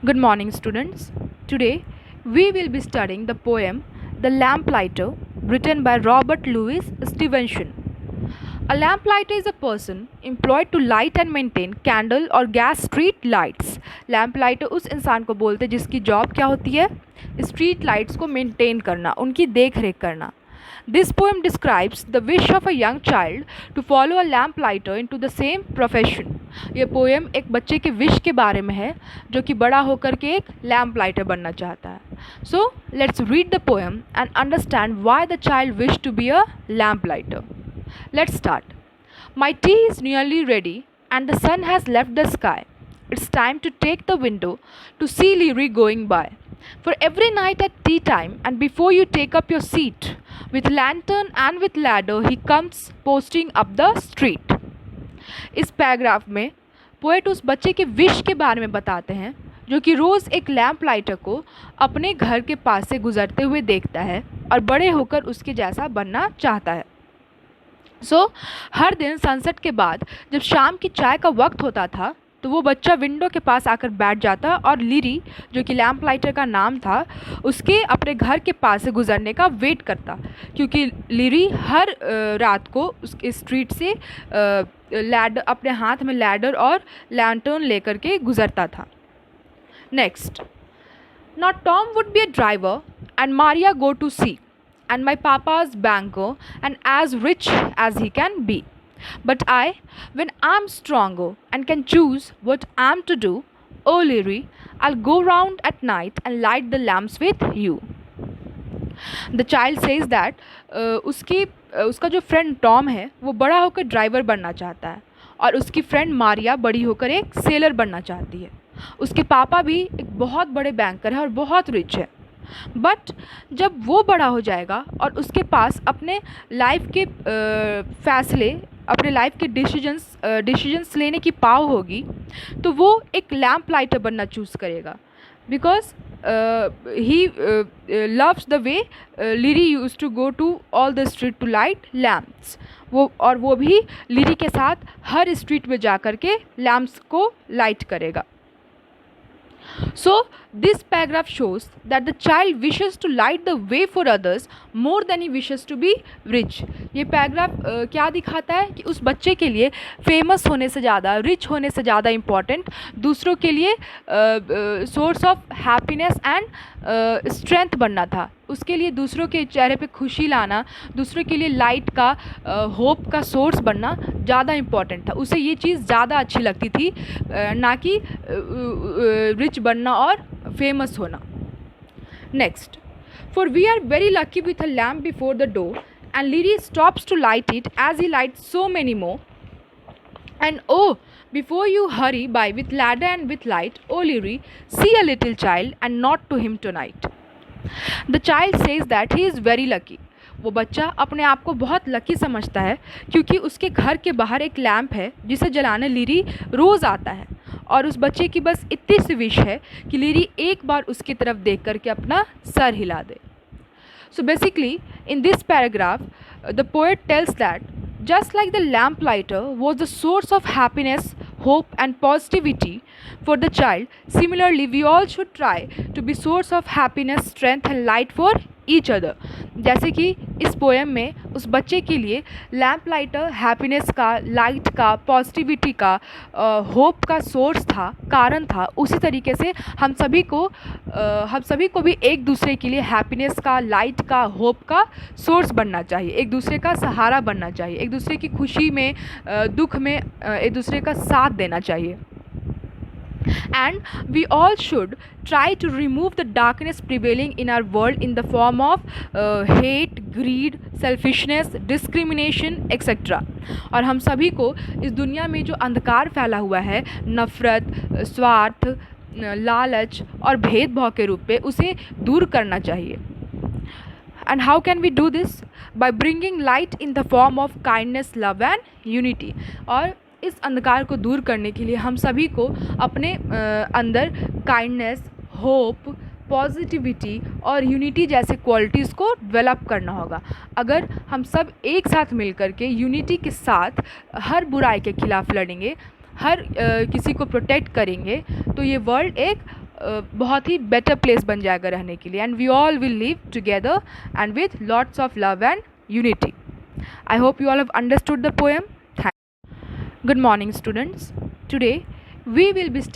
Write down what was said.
Good morning, students. Today we will be studying the poem The Lamplighter, written by Robert Louis Stevenson. A lamplighter is a person employed to light and maintain candle or gas street lights. Lamplighter उस इंसान को बोलते हैं जिसकी job क्या होती है, street lights को मेंटेन करना, उनकी देख रेख करना. This poem describes the wish of a young child to follow a lamplighter into the same profession. ये पोएम एक बच्चे के विश के बारे में है जो कि बड़ा होकर के एक लैम्पलाइटर बनना चाहता है. So let's read the poem and understand why the child wished to be a lamplighter. Let's start. My tea is nearly ready and the sun has left the sky. It's time to take the window to see Leary going by. For every night at tea time and before you take up your seat, with lantern and with ladder he comes posting up the street. इस paragraph में poet उस बच्चे के wish के बारे में बताते हैं जो कि रोज़ एक लैम्प लाइटर को अपने घर के पास से गुजरते हुए देखता है और बड़े होकर उसके जैसा बनना चाहता है. हर दिन सनसेट के बाद जब शाम की चाय का वक्त होता था तो वो बच्चा विंडो के पास आकर बैठ जाता और लीरी, जो कि लैम्प लाइटर का नाम था, उसके अपने घर के पास से गुजरने का वेट करता, क्योंकि लीरी हर रात को उसके स्ट्रीट से लैडर अपने हाथ में लैडर और लैंटर्न लेकर के गुजरता था. Next. Now Tom would be a driver and Maria go to sea and my papa's banker and as rich as he can be. But I, when I'm stronger and can choose what I'm to do, oh Leary, I'll go round at night and light the lamps with you. The child says that उसका जो friend Tom है वो बड़ा होकर driver बनना चाहता है और उसकी फ्रेंड मारिया बड़ी होकर एक सेलर बनना चाहती है. उसके पापा भी एक बहुत बड़े बैंकर हैं और बहुत रिच है. बट जब वो बड़ा हो जाएगा और उसके पास अपने लाइफ के फैसले, अपने लाइफ के डिसीजंस लेने की पाव होगी तो वो एक लैम्प लाइटर बनना चूज़ करेगा. Because he loves the way Leerie used to go to all the street to light lamps. वो भी लीरी के साथ हर स्ट्रीट में जा कर के लैम्प्स को लाइट करेगा. So this paragraph shows that the child wishes to light the way for others more than he wishes to be rich. ये पैराग्राफ क्या दिखाता है कि उस बच्चे के लिए फेमस होने से ज़्यादा, रिच होने से ज़्यादा इम्पॉर्टेंट दूसरों के लिए source of happiness and strength बनना था. उसके लिए दूसरों के चेहरे पे खुशी लाना, दूसरों के लिए लाइट का, होप का सोर्स बनना ज़्यादा इम्पॉर्टेंट था. उसे ये चीज़ ज़्यादा अच्छी लगती थी, ना कि रिच बनना और फेमस होना. Next. For we are very lucky with a lamp before the door and Leary stops to light it as he lights so many more. And oh, before you hurry by with ladder and with light, oh Leary, see a little child and not to him tonight. The child says that he is very lucky. वो बच्चा अपने आप को बहुत lucky समझता है क्योंकि उसके घर के बाहर एक लैम्प है जिसे जलाने लीरी रोज़ आता है और उस बच्चे की बस इतनी सी विश है कि लीरी एक बार उसकी तरफ देख करके अपना सर हिला दे. So basically, in this paragraph, the poet tells that just like the lamplighter was the source of happiness, hope and positivity for the child, similarly we all should try to be source of happiness, strength and light for each other. जैसे कि इस poem में उस बच्चे के लिए lamp lighter happiness का, light का, पॉजिटिविटी का, होप का सोर्स था, कारण था, उसी तरीके से हम सभी को भी एक दूसरे के लिए हैप्पीनेस का, लाइट का, होप का सोर्स बनना चाहिए, एक दूसरे का सहारा बनना चाहिए, एक दूसरे की खुशी में, दुख में एक दूसरे का साथ देना चाहिए. And we all should try to remove the darkness prevailing in our world in the form of hate, greed, selfishness, discrimination, etc. और हम सभी को इस दुनिया में जो अंधकार फैला हुआ है, नफ़रत, स्वार्थ, लालच और भेदभाव के रूप में, उसे दूर करना चाहिए. And how can we do this? By bringing light in the form of kindness, love and unity. और इस अंधकार को दूर करने के लिए हम सभी को अपने अंदर काइंडनेस, होप, पॉजिटिविटी और यूनिटी जैसे क्वालिटीज़ को डेवलप करना होगा. अगर हम सब एक साथ मिल कर के यूनिटी के साथ हर बुराई के खिलाफ़ लड़ेंगे, हर किसी को प्रोटेक्ट करेंगे तो ये वर्ल्ड एक बहुत ही बेटर प्लेस बन जाएगा रहने के लिए, and we all will live together and with lots of love and unity. I hope you all have understood the poem. Good morning, students. Today we will be studying